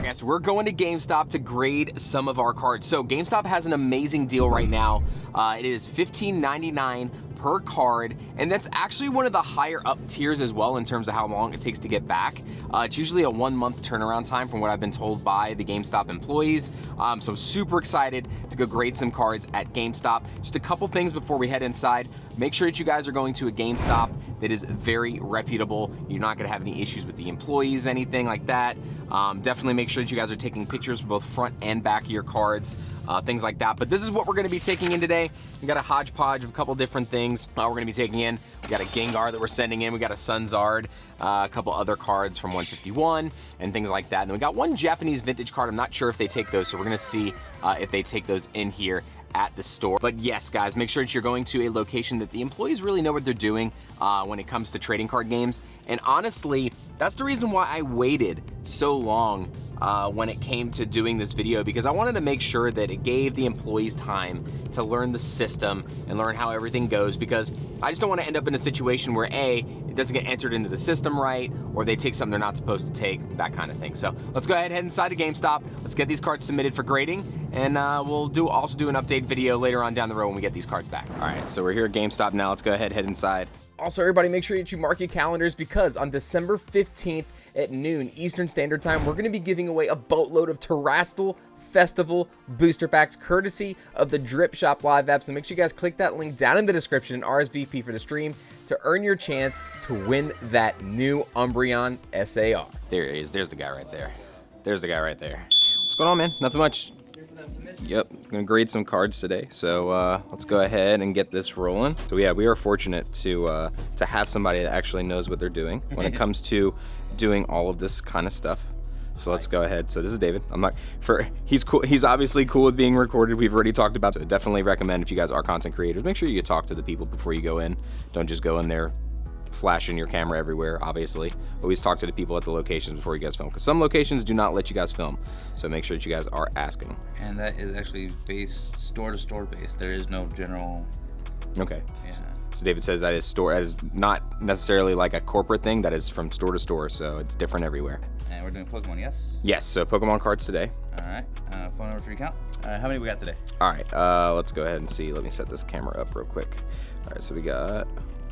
guys, we're going to GameStop to grade some of our cards. So GameStop has an amazing deal right now. It is $15.99 per card, and that's actually one of the higher up tiers as well in terms of how long it takes to get back. It's usually a 1 month turnaround time from what I've been told by the GameStop employees. So I'm super excited to go grade some cards at GameStop. Just a couple things before we head inside. Make sure that you guys are going to a GameStop that is very reputable. You're not gonna have any issues with the employees, anything like that. Definitely make sure that you guys are taking pictures of both front and back of your cards, things like that. But this is what we're gonna be taking in today. We got a hodgepodge of a couple different things we're gonna be taking in. We got a Gengar that we're sending in. We got a Sunzard, a couple other cards from 151 and things like that. And then we got one Japanese vintage card. I'm not sure if they take those, so we're gonna see if they take those in here at the store. But yes, guys, make sure that you're going to a location that the employees really know what they're doing when it comes to trading card games. And honestly, that's the reason why I waited so long when it came to doing this video, because I wanted to make sure that it gave the employees time to learn the system and learn how everything goes, because I just don't want to end up in a situation where A, it doesn't get entered into the system right, or they take something they're not supposed to take, that kind of thing. So let's go ahead and head inside to GameStop. Let's get these cards submitted for grading, and we'll also do an update video later on down the road when we get these cards back. All right, so we're here at GameStop now. Let's go ahead and head inside. Also, everybody, make sure that you mark your calendars, because on December 15th at noon Eastern Standard Time, we're going to be giving away a boatload of Terrastal Festival booster packs courtesy of the Drip Shop Live app. So make sure you guys click that link down in the description and RSVP for the stream to earn your chance to win that new Umbreon SAR. There he is. There's the guy right there. There's the guy right there. What's going on, man? Nothing much. Yep, I'm gonna grade some cards today, so let's go ahead and get this rolling. So yeah, we are fortunate to have somebody that actually knows what they're doing when it comes to doing all of this kind of stuff. So let's go ahead. So this is David. He's cool. He's obviously cool with being recorded. We've already talked about it. So definitely recommend, if you guys are content creators, make sure you talk to the people before you go in. Don't just go in there flashing your camera everywhere. Obviously, always talk to the people at the locations before you guys film, because some locations do not let you guys film. So make sure that you guys are asking. And that is actually based store to store based. There is no general. Okay. Yeah. So David says that is not necessarily like a corporate thing. That is from store to store, so it's different everywhere. And we're doing Pokemon, yes? Yes, so Pokemon cards today. All right, phone number for your account. All right, how many we got today? All right, let's go ahead and see. Let me set this camera up real quick. All right, so we got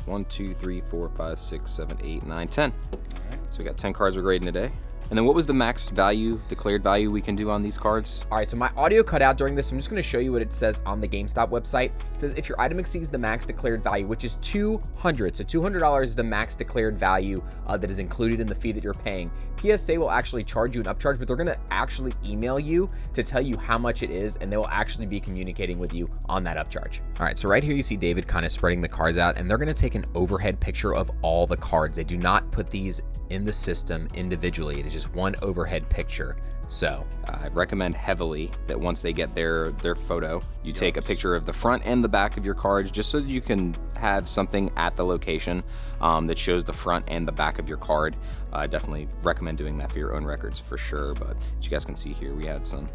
1, 2, 3, 4, 5, 6, 7, 8, 9, 10. All right. So we got 10 cards we're grading today. And then what was the max value, declared value we can do on these cards? All right, so my audio cut out during this. I'm just gonna show you what it says on the GameStop website. It says if your item exceeds the max declared value, which is $200, so $200 is the max declared value that is included in the fee that you're paying. PSA will actually charge you an upcharge, but they're gonna actually email you to tell you how much it is, and they will actually be communicating with you on that upcharge. All right, so right here you see David kind of spreading the cards out, and they're gonna take an overhead picture of all the cards. They do not put these in the system individually. It is just one overhead picture. So I recommend heavily that once they get their photo, you take a picture of the front and the back of your cards, just so that you can have something at the location that shows the front and the back of your card. I definitely recommend doing that for your own records for sure. But as you guys can see here, we had some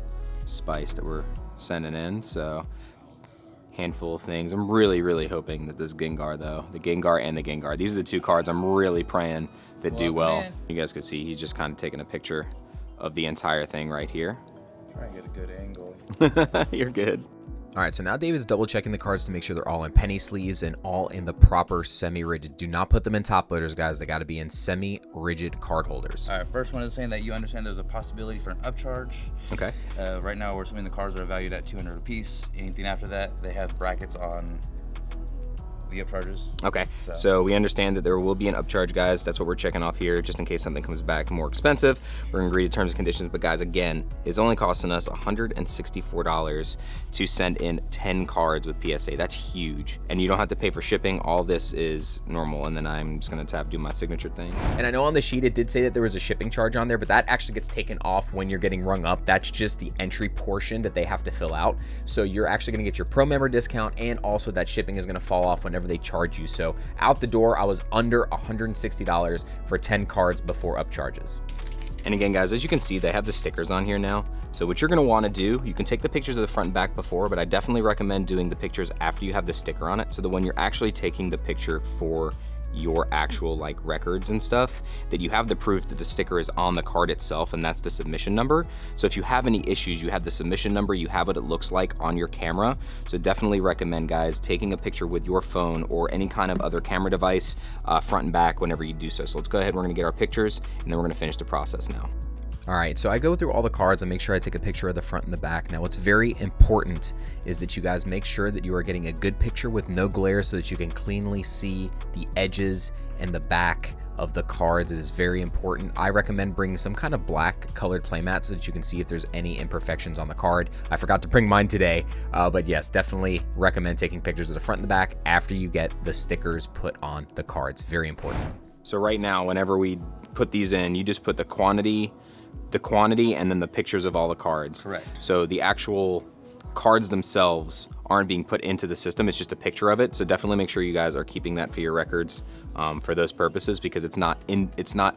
spice that we're sending in, so handful of things. I'm really hoping that this Gengar, though, the Gengar and the Gengar, these are the two cards I'm really praying that do well. You guys can see he's just kind of taking a picture of the entire thing right here. Try and get a good angle. You're good. All right, so now David's double checking the cards to make sure they're all in penny sleeves and all in the proper semi-rigid. Do not put them in top loaders, guys. They got to be in semi-rigid card holders. All right, first one is saying that you understand there's a possibility for an upcharge. Okay. Right now we're assuming the cards are valued at $200 a piece. Anything after that, they have brackets on the upcharges. Okay, so we understand that there will be an upcharge, guys. That's what we're checking off here, just in case something comes back more expensive. We're gonna agree to terms and conditions, but guys, again, it's only costing us $164 to send in 10 cards with PSA. That's huge, and you don't have to pay for shipping. All this is normal, and then I'm just gonna do my signature thing. And I know on the sheet it did say that there was a shipping charge on there, but that actually gets taken off when you're getting rung up. That's just the entry portion that they have to fill out. So you're actually gonna get your pro member discount, and also that shipping is gonna fall off whenever they charge you. So out the door, I was under $160 for 10 cards before upcharges. And again, guys, as you can see, they have the stickers on here now. So what you're gonna wanna do, you can take the pictures of the front and back before, but I definitely recommend doing the pictures after you have the sticker on it, so that when you're actually taking the picture for your actual like records and stuff, that you have the proof that the sticker is on the card itself, and that's the submission number. So if you have any issues, you have the submission number, you have what it looks like on your camera. So definitely recommend, guys, taking a picture with your phone or any kind of other camera device, front and back, whenever you do so. So let's go ahead, we're gonna get our pictures, and then we're gonna finish the process now. All right, so I go through all the cards and make sure I take a picture of the front and the back. Now, what's very important is that you guys make sure that you are getting a good picture with no glare so that you can cleanly see the edges and the back of the cards. It is very important. I recommend bringing some kind of black colored playmat so that you can see if there's any imperfections on the card. I forgot to bring mine today, but yes, definitely recommend taking pictures of the front and the back after you get the stickers put on the cards. Very important. So right now, whenever we put these in, you just put the quantity, and then the pictures of all the cards. Correct. So the actual cards themselves aren't being put into the system, it's just a picture of it. So definitely make sure you guys are keeping that for your records for those purposes, because it's not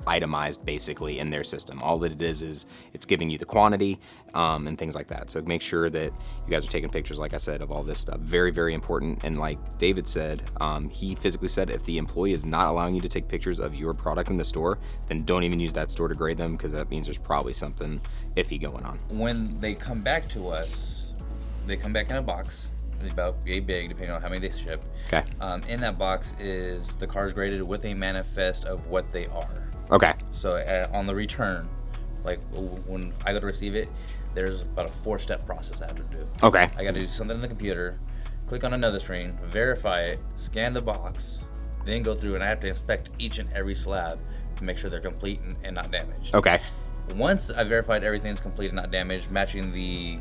itemized basically in their system. All that it is it's giving you the quantity and things like that. So make sure that you guys are taking pictures, like I said, of all this stuff. Very, very important. And like David said, he physically said, if the employee is not allowing you to take pictures of your product in the store, then don't even use that store to grade them, because that means there's probably something iffy going on. When they come back to us, they come back in a box. About yay big, depending on how many they ship. Okay. In that box is the cards graded with a manifest of what they are. Okay. So on the return, like when I go to receive it, there's about a 4-step process I have to do. Okay. I got to do something in the computer, click on another screen, verify it, scan the box, then go through, and I have to inspect each and every slab to make sure they're complete and not damaged. Okay. Once I verified everything's complete and not damaged, matching the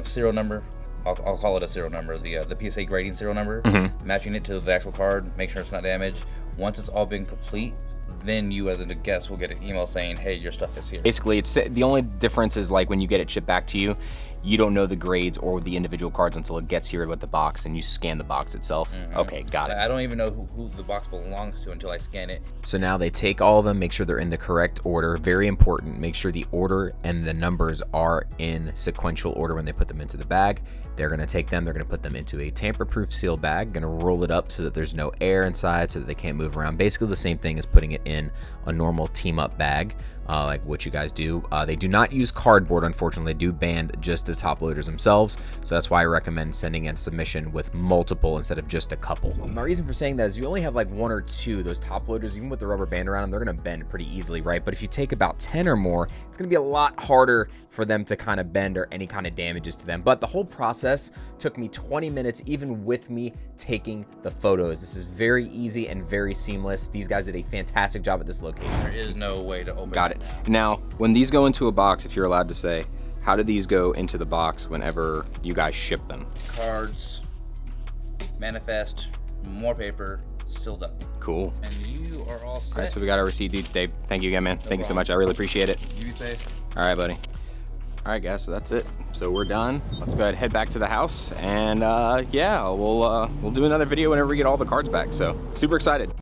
serial number. I'll call it a serial number, the PSA grading serial number, matching it to the actual card, make sure it's not damaged. Once it's all been complete, then you as a guest will get an email saying, hey, your stuff is here. Basically, it's the only difference is like when you get it shipped back to you, you don't know the grades or the individual cards until it gets here with the box and you scan the box itself. Okay, got it. I don't even know who the box belongs to until I scan it. So now they take all of them, make sure they're in the correct order. Very important, make sure the order and the numbers are in sequential order when they put them into the bag. They're gonna take them, they're gonna put them into a tamper-proof seal bag, gonna roll it up so that there's no air inside so that they can't move around. Basically the same thing as putting it in a normal team-up bag. Like what you guys do. They do not use cardboard, unfortunately. They do ban just the top loaders themselves, so that's why I recommend sending in submission with multiple instead of just a couple. My reason for saying that is you only have like 1 or 2, those top loaders, even with the rubber band around them, they're gonna bend pretty easily, right? But if you take about 10 or more, it's gonna be a lot harder for them to kind of bend or any kind of damages to them. But the whole process took me 20 minutes, even with me taking the photos. This is very easy and very seamless. These guys did a fantastic job at this location. There is no way to open Got it. Now, when these go into a box, if you're allowed to say, how do these go into the box whenever you guys ship them? Cards, manifest, more paper, sealed up. Cool. And you are all set. All right, so we got our receipt, dude. Dave, thank you again, man. Thank you so much. I really appreciate it. You be safe. All right, buddy. All right, guys, so that's it. So we're done. Let's go ahead and head back to the house, and yeah, we'll do another video whenever we get all the cards back. So super excited.